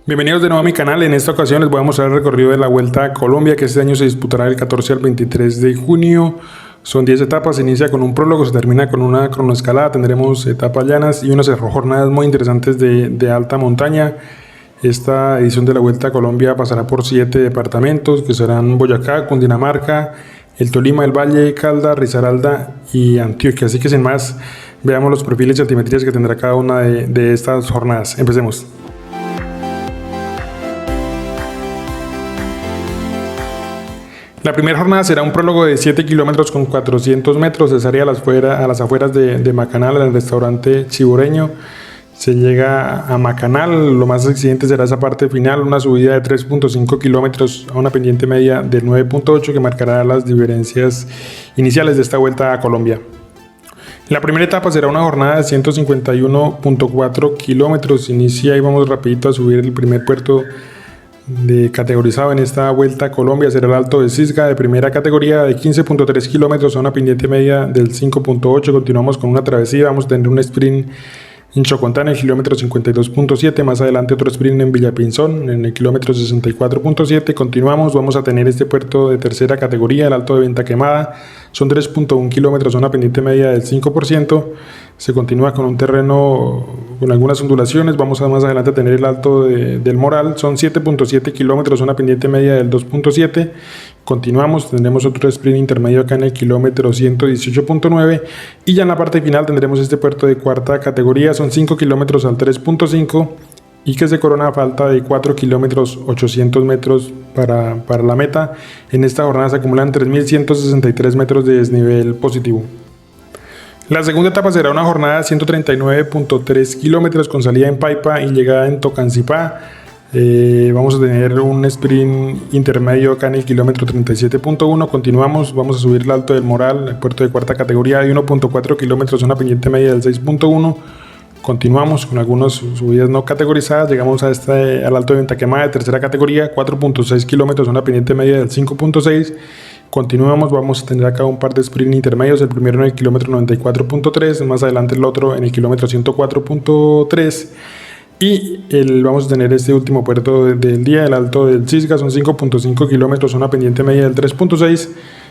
Bienvenidos de nuevo a mi canal. En esta ocasión les voy a mostrar el recorrido de la Vuelta a Colombia, que este año se disputará del 14 al 23 de junio. Son 10 etapas, se inicia con un prólogo, se termina con una cronoescalada, tendremos etapas llanas y unas jornadas muy interesantes de alta montaña. Esta edición de la Vuelta a Colombia pasará por 7 departamentos, que serán Boyacá, Cundinamarca, el Tolima, el Valle, Caldas, Risaralda y Antioquia. Así que sin más, veamos los perfiles y altimetrías que tendrá cada una de estas jornadas. Empecemos. La primera jornada será un prólogo de 7 kilómetros con 400 metros. Se haría a las afueras de Macanal, en el restaurante Chiboreño. Se llega a Macanal, lo más exigente será esa parte final, una subida de 3.5 kilómetros a una pendiente media de 9.8 que marcará las diferencias iniciales de esta Vuelta a Colombia. La primera etapa será una jornada de 151.4 kilómetros. Inicia y vamos rapidito a subir el primer puerto categorizado en esta Vuelta a Colombia. Será el Alto de Cisga, de primera categoría, de 15.3 kilómetros a una pendiente media del 5.8. Continuamos con una travesía, vamos a tener un sprint en Chocontá en el kilómetro 52.7, más adelante otro sprint en Villapinzón en el kilómetro 64.7. Continuamos, vamos a tener este puerto de tercera categoría, el Alto de Venta Quemada, son 3.1 kilómetros a una pendiente media del 5%. Se continúa con un terreno con algunas ondulaciones. Vamos a más adelante a tener el Alto del Moral, son 7.7 kilómetros, una pendiente media del 2.7. Continuamos, tendremos otro sprint intermedio acá en el kilómetro 118.9 y ya en la parte final tendremos este puerto de cuarta categoría, son 5 kilómetros al 3.5 y que se corona a falta de 4 kilómetros 800 metros para la meta. En esta jornada se acumulan 3.163 metros de desnivel positivo. La segunda etapa será una jornada de 139.3 kilómetros con salida en Paipa y llegada en Tocancipá. Vamos a tener un sprint intermedio acá en el kilómetro 37.1. Continuamos, vamos a subir el Alto del Moral, el puerto de cuarta categoría de 1.4 kilómetros, una pendiente media del 6.1. Continuamos con algunas subidas no categorizadas, llegamos al Alto de Venta Quemada de tercera categoría, 4.6 kilómetros, una pendiente media del 5.6. Continuamos, vamos a tener acá un par de sprint intermedios, el primero en el kilómetro 94.3, más adelante el otro en el kilómetro 104.3. Y vamos a tener este último puerto del día, el Alto del Cisga, son 5.5 kilómetros, una pendiente media del 3.6,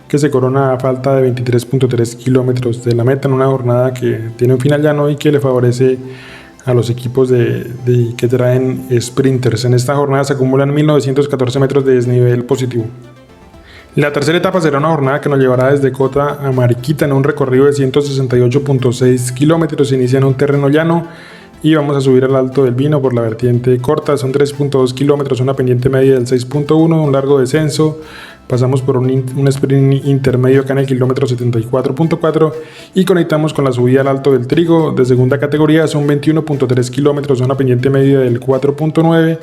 que se corona a falta de 23.3 kilómetros de la meta en una jornada que tiene un final llano y que le favorece a los equipos que traen sprinters. En esta jornada se acumulan 1.914 metros de desnivel positivo. La tercera etapa será una jornada que nos llevará desde Cota a Mariquita en un recorrido de 168.6 kilómetros. Se inicia en un terreno llano y vamos a subir al Alto del Vino por la vertiente corta, son 3.2 kilómetros, una pendiente media del 6.1, un largo descenso. Pasamos por un sprint intermedio acá en el kilómetro 74.4 y conectamos con la subida al Alto del Trigo de segunda categoría, son 21.3 kilómetros, una pendiente media del 4.9.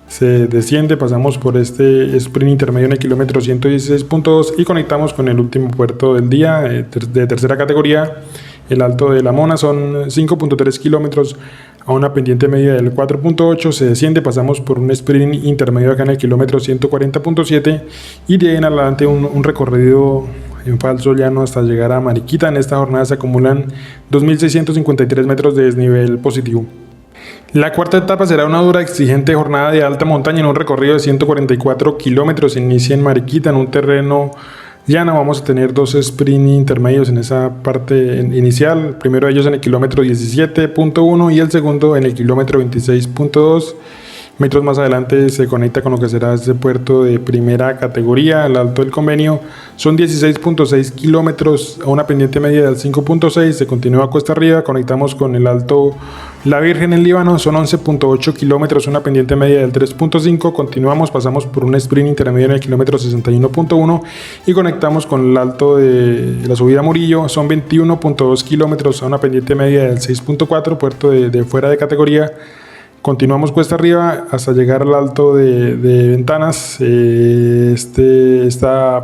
Se desciende, pasamos por este sprint intermedio en el kilómetro 116.2 y conectamos con el último puerto del día de tercera categoría, el Alto de la Mona, son 5.3 kilómetros a una pendiente media del 4.8. Se desciende, pasamos por un sprint intermedio acá en el kilómetro 140.7 y de ahí en adelante un recorrido en falso llano hasta llegar a Mariquita. En esta jornada se acumulan 2.653 metros de desnivel positivo. La cuarta etapa será una dura, exigente jornada de alta montaña en un recorrido de 144 kilómetros. Se inicia en Mariquita, en un terreno llano. Vamos a tener dos sprint intermedios en esa parte inicial. El primero de ellos en el kilómetro 17.1 y el segundo en el kilómetro 26.2. Metros más adelante se conecta con lo que será este puerto de primera categoría, el Alto del Convenio. Son 16.6 kilómetros a una pendiente media del 5.6. Se continúa cuesta arriba, conectamos con el Alto La Virgen en Líbano. Son 11.8 kilómetros, una pendiente media del 3.5. Continuamos, pasamos por un sprint intermedio en el kilómetro 61.1 y conectamos con el Alto de la subida Murillo. Son 21.2 kilómetros a una pendiente media del 6.4, puerto de fuera de categoría. Continuamos cuesta arriba hasta llegar al Alto de Ventanas. Esta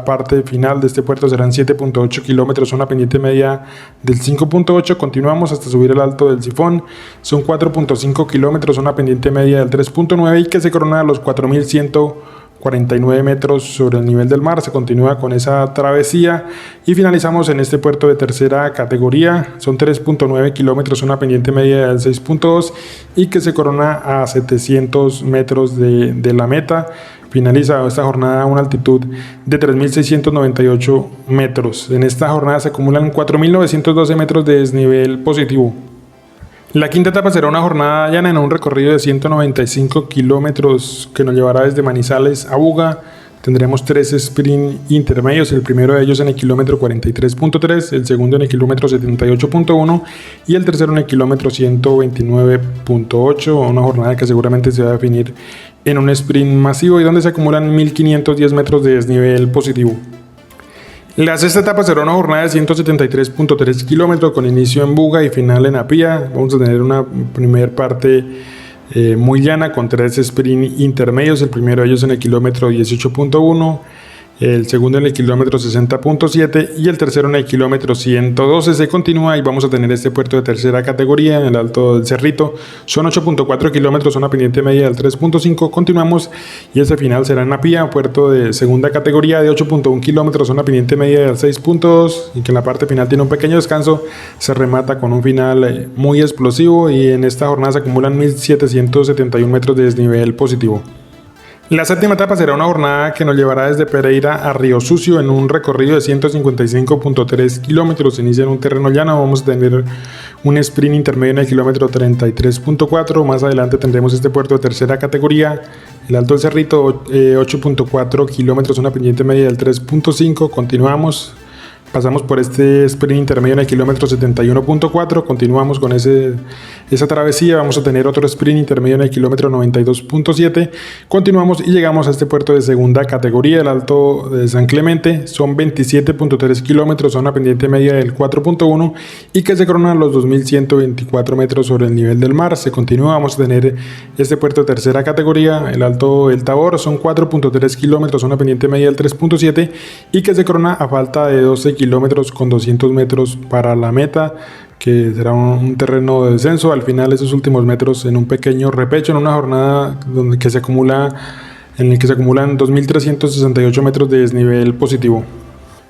parte final de este puerto serán 7.8 kilómetros, una pendiente media del 5.8. Continuamos hasta subir el Alto del Sifón. Son 4.5 kilómetros, una pendiente media del 3.9 y que se corona a los 4.100 49 metros sobre el nivel del mar. Se continúa con esa travesía y finalizamos en este puerto de tercera categoría. Son 3.9 kilómetros, una pendiente media del 6.2 y que se corona a 700 metros de la meta. Finaliza esta jornada a una altitud de 3.698 metros. En esta jornada se acumulan 4.912 metros de desnivel positivo. La quinta etapa será una jornada llana en un recorrido de 195 kilómetros que nos llevará desde Manizales a Buga. Tendremos 3 sprint intermedios, el primero de ellos en el kilómetro 43.3, el segundo en el kilómetro 78.1 y el tercero en el kilómetro 129.8, una jornada que seguramente se va a definir en un sprint masivo y donde se acumulan 1.510 metros de desnivel positivo. La sexta etapa será una jornada de 173.3 kilómetros con inicio en Buga y final en Apía. Vamos a tener una primera parte muy llana con 3 sprint intermedios, el primero de ellos en el kilómetro 18.1, el segundo en el kilómetro 60.7 y el tercero en el kilómetro 112. Se continúa y vamos a tener este puerto de tercera categoría en el Alto del Cerrito. Son 8.4 kilómetros, una pendiente media del 3.5. Continuamos y ese final será en Apía, puerto de segunda categoría de 8.1 kilómetros, una pendiente media del 6.2 y que en la parte final tiene un pequeño descanso. Se remata con un final muy explosivo y en esta jornada se acumulan 1.771 metros de desnivel positivo. La séptima etapa será una jornada que nos llevará desde Pereira a Río Sucio en un recorrido de 155.3 kilómetros. Inicia en un terreno llano, vamos a tener un sprint intermedio en el kilómetro 33.4. Más adelante tendremos este puerto de tercera categoría, el Alto del Cerrito, 8.4 kilómetros, una pendiente media del 3.5. Continuamos. Pasamos por este sprint intermedio en el kilómetro 71.4, continuamos con esa travesía, vamos a tener otro sprint intermedio en el kilómetro 92.7, continuamos y llegamos a este puerto de segunda categoría, el Alto de San Clemente. Son 27.3 kilómetros, a una pendiente media del 4.1 y que se coronan los 2.124 metros sobre el nivel del mar. Se continúa, vamos a tener este puerto de tercera categoría, el Alto del Tabor. Son 4.3 kilómetros, a una pendiente media del 3.7 y que se corona a falta de 12 kilómetros con 200 metros para la meta, que será un terreno de descenso. Al final, esos últimos metros en un pequeño repecho, en una jornada en el que se acumulan 2.368 metros de desnivel positivo.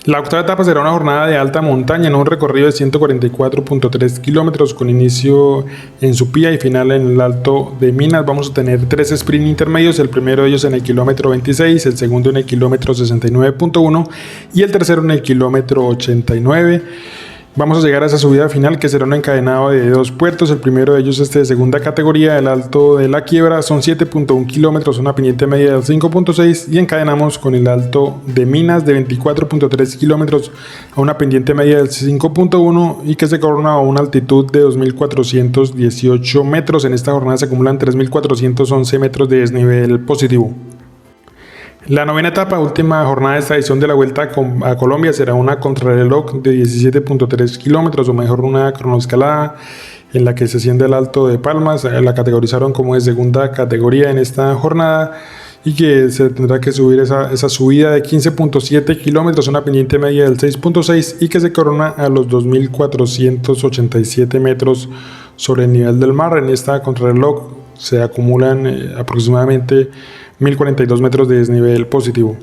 La octava etapa será una jornada de alta montaña en un recorrido de 144.3 kilómetros con inicio en Supía y final en el Alto de Minas. Vamos a tener 3 sprint intermedios, el primero de ellos en el kilómetro 26, el segundo en el kilómetro 69.1 y el tercero en el kilómetro 89. Vamos a llegar a esa subida final que será un encadenado de 2 puertos, el primero de ellos de segunda categoría, el Alto de la Quiebra. Son 7.1 kilómetros, una pendiente media del 5.6 y encadenamos con el Alto de Minas de 24.3 kilómetros a una pendiente media del 5.1 y que se corona a una altitud de 2.418 metros. En esta jornada se acumulan 3.411 metros de desnivel positivo. La novena etapa, última jornada de esta edición de la Vuelta a Colombia, será una contrarreloj de 17.3 kilómetros, o mejor una cronoescalada en la que se asciende al Alto de Palmas. La categorizaron como de segunda categoría en esta jornada y que se tendrá que subir esa subida de 15.7 kilómetros, una pendiente media del 6.6 y que se corona a los 2.487 metros sobre el nivel del mar. En esta contrarreloj se acumulan aproximadamente 1.042 metros de desnivel positivo.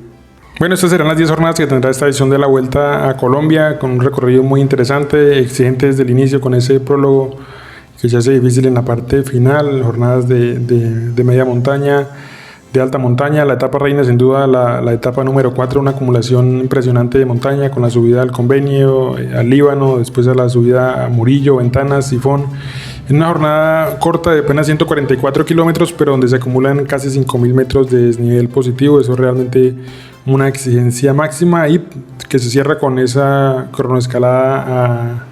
Bueno, estas serán las 10 jornadas que tendrá esta edición de la Vuelta a Colombia, con un recorrido muy interesante, exigente desde el inicio, con ese prólogo que se hace difícil en la parte final, jornadas de media montaña, de alta montaña. La etapa reina, sin duda, la etapa número 4, una acumulación impresionante de montaña, con la subida al Convenio, al Líbano, después a la subida a Murillo, Ventanas, Sifón. En una jornada corta de apenas 144 kilómetros, pero donde se acumulan casi 5.000 metros de desnivel positivo. Eso es realmente una exigencia máxima y que se cierra con esa cronoescalada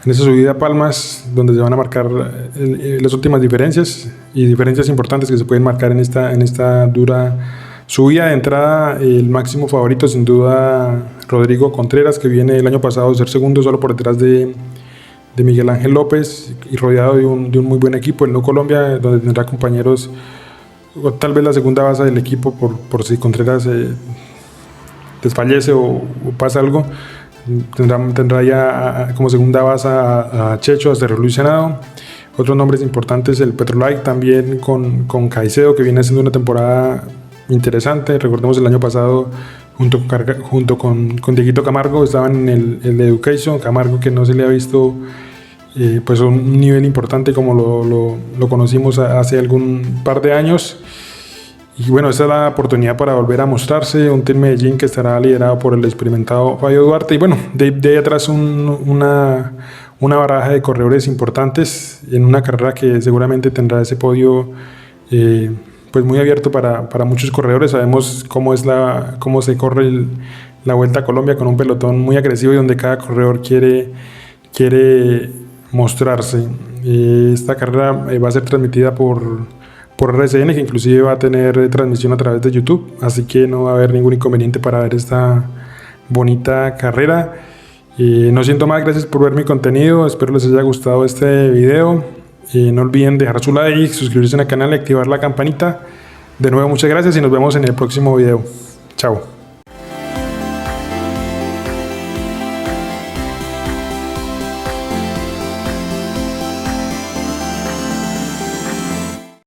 en esa subida a Palmas, donde se van a marcar las últimas diferencias y diferencias importantes que se pueden marcar en esta dura subida. De entrada, el máximo favorito sin duda Rodrigo Contreras, que viene el año pasado a ser segundo solo por detrás de Miguel Ángel López y rodeado de un muy buen equipo, el No Colombia, donde tendrá compañeros, tal vez la segunda base del equipo por si Contreras desfallece o pasa algo. Tendrá ya como segunda base a Checho, a Cerro Luis Senado. Otros nombres importantes, el Petrolite también con Caicedo, que viene haciendo una temporada interesante. Recordemos el año pasado, junto con Dieguito Camargo, estaban en el de Education. Camargo, que no se le ha visto pues un nivel importante como lo conocimos hace algún par de años. Y bueno, esta es la oportunidad para volver a mostrarse, un Team Medellín que estará liderado por el experimentado Fabio Duarte. Y bueno, de ahí atrás una baraja de corredores importantes en una carrera que seguramente tendrá ese podio pues muy abierto para muchos corredores. Sabemos cómo se corre la Vuelta a Colombia, con un pelotón muy agresivo y donde cada corredor quiere mostrarse. Esta carrera va a ser transmitida por RCN, que inclusive va a tener transmisión a través de YouTube, así que no va a haber ningún inconveniente para ver esta bonita carrera. No siento más, gracias por ver mi contenido, espero les haya gustado este video. No olviden dejar su like, suscribirse al canal y activar la campanita. De nuevo, muchas gracias y nos vemos en el próximo video. Chao.